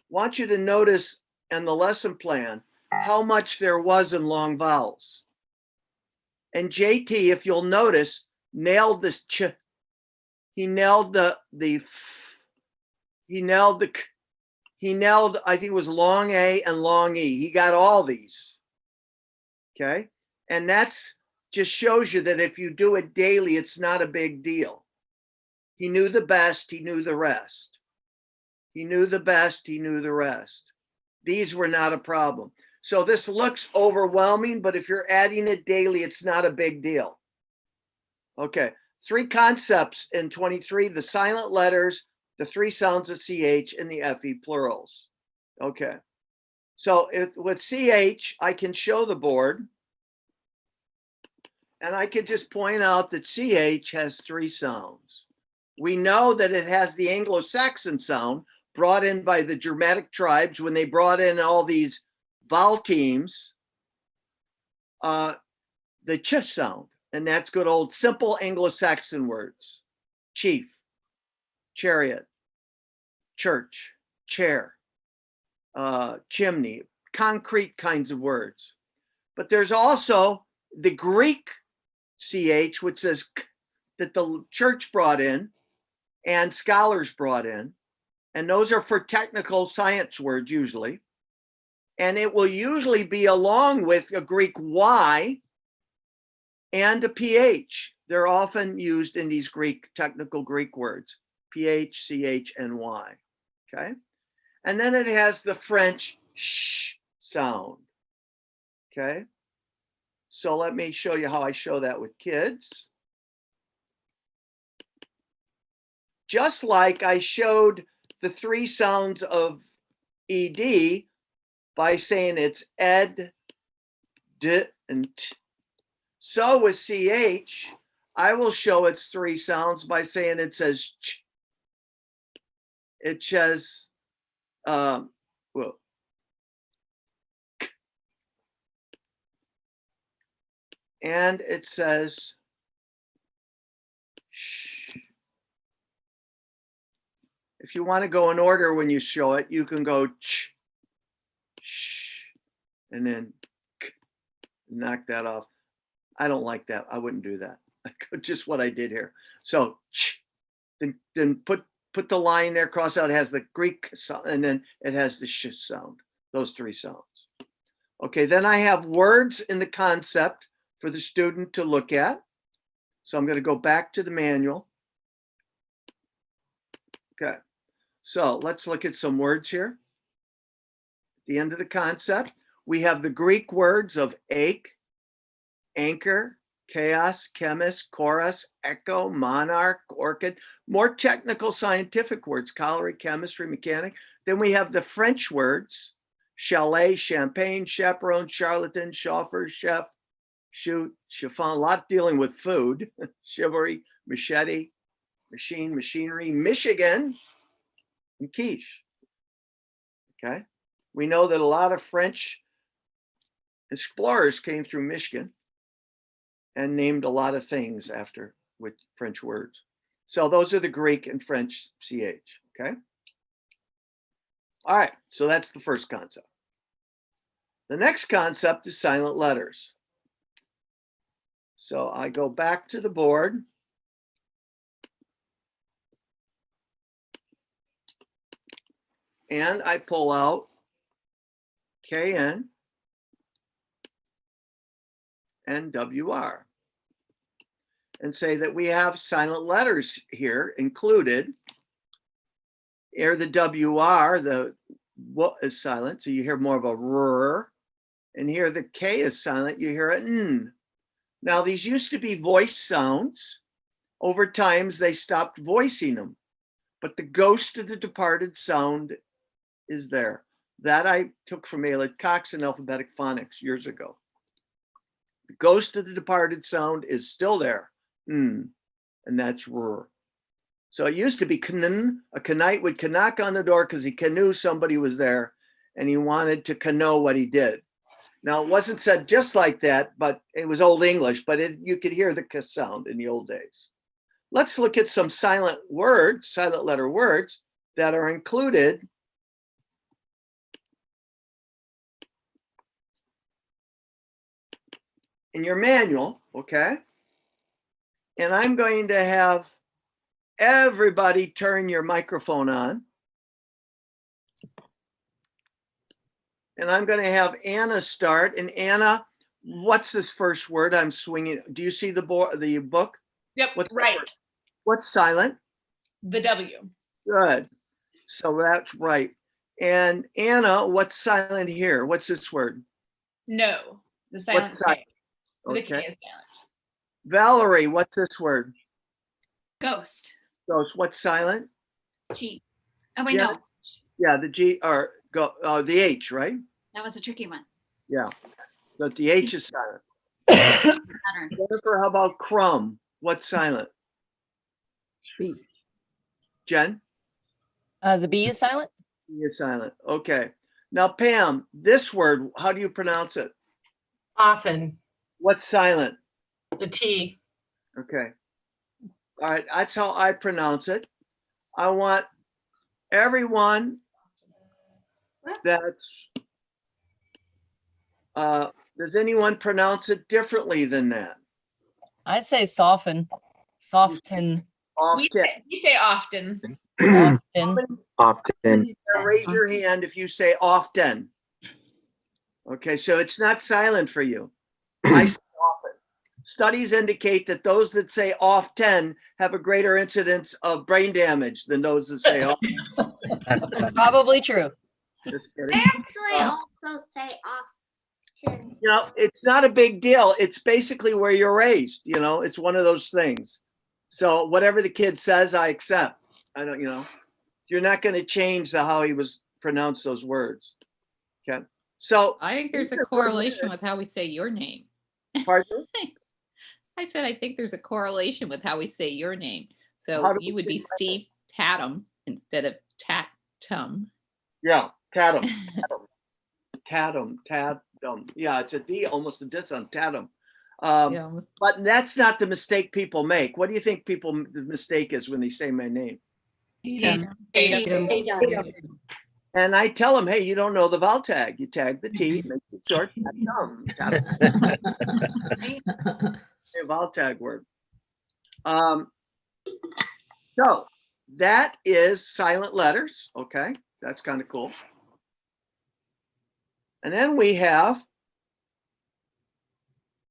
want you to notice in the lesson plan how much there was in long vowels. And JT, if you'll notice, nailed this ch. He nailed the f. He nailed the k. He nailed, I think it was long A and long E. He got all these. Okay. And that's just shows you that if you do it daily, it's not a big deal. He knew the best, he knew the rest. He knew the best, he knew the rest. These were not a problem. So this looks overwhelming, but if you're adding it daily, it's not a big deal. Okay, 3 concepts in 23, the silent letters, the 3 sounds of CH, and the FE plurals. Okay, so with CH, I can show the board, and I can just point out that CH has 3 sounds. We know that it has the Anglo-Saxon sound brought in by the Germanic tribes when they brought in all these vowel teams, the ch sound, and that's good old simple Anglo-Saxon words: chief, chariot, church, chair, chimney, concrete kinds of words. But there's also the Greek ch, which says k, that the church brought in and scholars brought in, and those are for technical science words usually. And it will usually be along with a Greek Y and a PH. They're often used in these technical Greek words, PH, CH, and Y, okay? And then it has the French sh sound, okay? So let me show you how I show that with kids. Just like I showed the 3 sounds of ED by saying it's ed, d, and t. So with CH, I will show its 3 sounds by saying it says ch. It says, well, k. And it says sh. If you want to go in order when you show it, you can go ch, sh, and then k, knock that off. I don't like that. I wouldn't do that. Just what I did here. So ch, then put the line there, cross out. It has the Greek sound, and then it has the sh sound. Those 3 sounds. Okay, then I have words in the concept for the student to look at. So I'm going to go back to the manual. Okay, so let's look at some words here. At the end of the concept, we have the Greek words of ache, anchor, chaos, chemist, chorus, echo, monarch, orchid, more technical scientific words, colliery, chemistry, mechanic. Then we have the French words, chalet, champagne, chaperone, charlatan, chauffeur, chef, shoot, chiffon, a lot dealing with food, chivalry, machete, machine, machinery, Michigan, and quiche. Okay, we know that a lot of French explorers came through Michigan and named a lot of things after with French words. So those are the Greek and French CH, okay? All right, so that's the first concept. The next concept is silent letters. So I go back to the board. And I pull out KN and WR and say that we have silent letters here included. Here the WR, the what is silent, so you hear more of a R. And here the K is silent, you hear a N. Now these used to be voice sounds. Over time, they stopped voicing them, but the ghost of the departed sound is there. That I took from Aelid Cox in alphabetic phonics years ago. The ghost of the departed sound is still there, and that's R. So it used to be kn. A knight would knock on the door because he knew somebody was there and he wanted to know what he did. Now, it wasn't said just like that, but it was Old English, but you could hear the k sound in the old days. Let's look at some silent words, silent letter words that are included in your manual, okay? And I'm going to have everybody turn your microphone on. And I'm going to have Anna start. And Anna, what's this first word I'm swinging? Do you see the book? Yep, What's right. What's silent? The W. Good. So that's right. And Anna, what's silent here? What's this word? No. The silent What's silent? K. The K Okay. is silent. Valerie, what's this word? Ghost. Ghost. What's silent? G. Oh wait, Yeah. no, Yeah, the G or the H, right? that was a tricky one. Yeah. But the H is silent. Pattern. Jennifer, how about crumb? What's silent? B. Jen? The B is silent? B is silent. Okay. Now, Pam, this word, how do you pronounce it? Often, What's silent? the T. Okay. All right. That's how I pronounce it. I want everyone that's, does anyone pronounce it differently than that? I say soften. Soften. Often. We say often. Often. Often. Raise your hand if you say often. Okay, so it's not silent for you. I say often. Studies indicate that those that say often have a greater incidence of brain damage than those that say often. Probably true. Just kidding. I actually also say often. You know, it's not a big deal. It's basically where you're raised, you know, it's one of those things. So whatever the kid says, I accept. I don't, you know, you're not going to change how he was pronounced those words. Okay. So I think there's a These are good correlation words. with how we say your name. pardon? I said, I think there's a correlation with how we say your name. How So do you we would be say my Steve Tatum instead of Tatum. Yeah, Tatum. Tatum. Yeah, it's a D, almost a diss on Tatum. Yeah, But that's not the mistake people make. What do you think the mistake is when they say my name? And I tell them, hey, you don't know the vowel tag. You tag the T, makes it short. Tatum. A vowel tag word. So that is silent letters. Okay, that's kind of cool. And then we have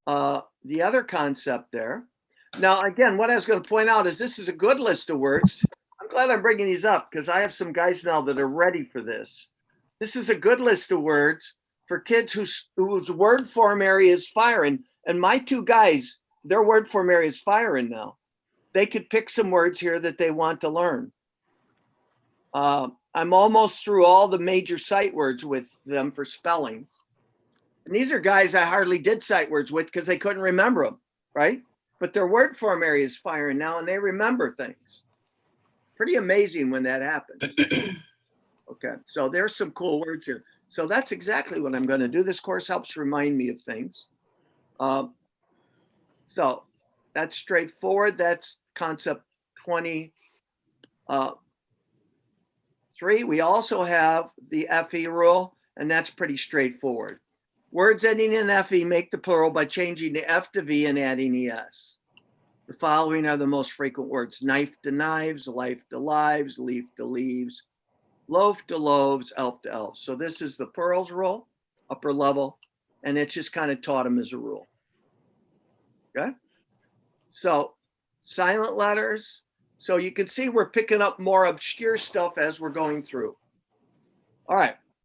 the other concept there. Now, again, what I was going to point out is this is a good list of words. I'm glad I'm bringing these up because I have some guys now that are ready for this. This is a good list of words for kids whose word form area is firing. And my two guys, their word form area is firing now. They could pick some words here that they want to learn. I'm almost through all the major sight words with them for spelling. And these are guys I hardly did sight words with because they couldn't remember them, right? But their word form area is firing now and they remember things. Pretty amazing when that happens. Okay, so there's some cool words here. So that's exactly what I'm going to do. This course helps remind me of things. So that's straightforward. That's concept 23. We also have the FE rule, and that's pretty straightforward. Words ending in FE make the plural by changing the F to V and adding ES. The following are the most frequent words: knife to knives, life to lives, leaf to leaves, loaf to loaves, elf to elves. So this is the Pearls rule, upper level, and it's just kind of taught them as a rule. Okay. So silent letters. So you can see we're picking up more obscure stuff as we're going through. All right.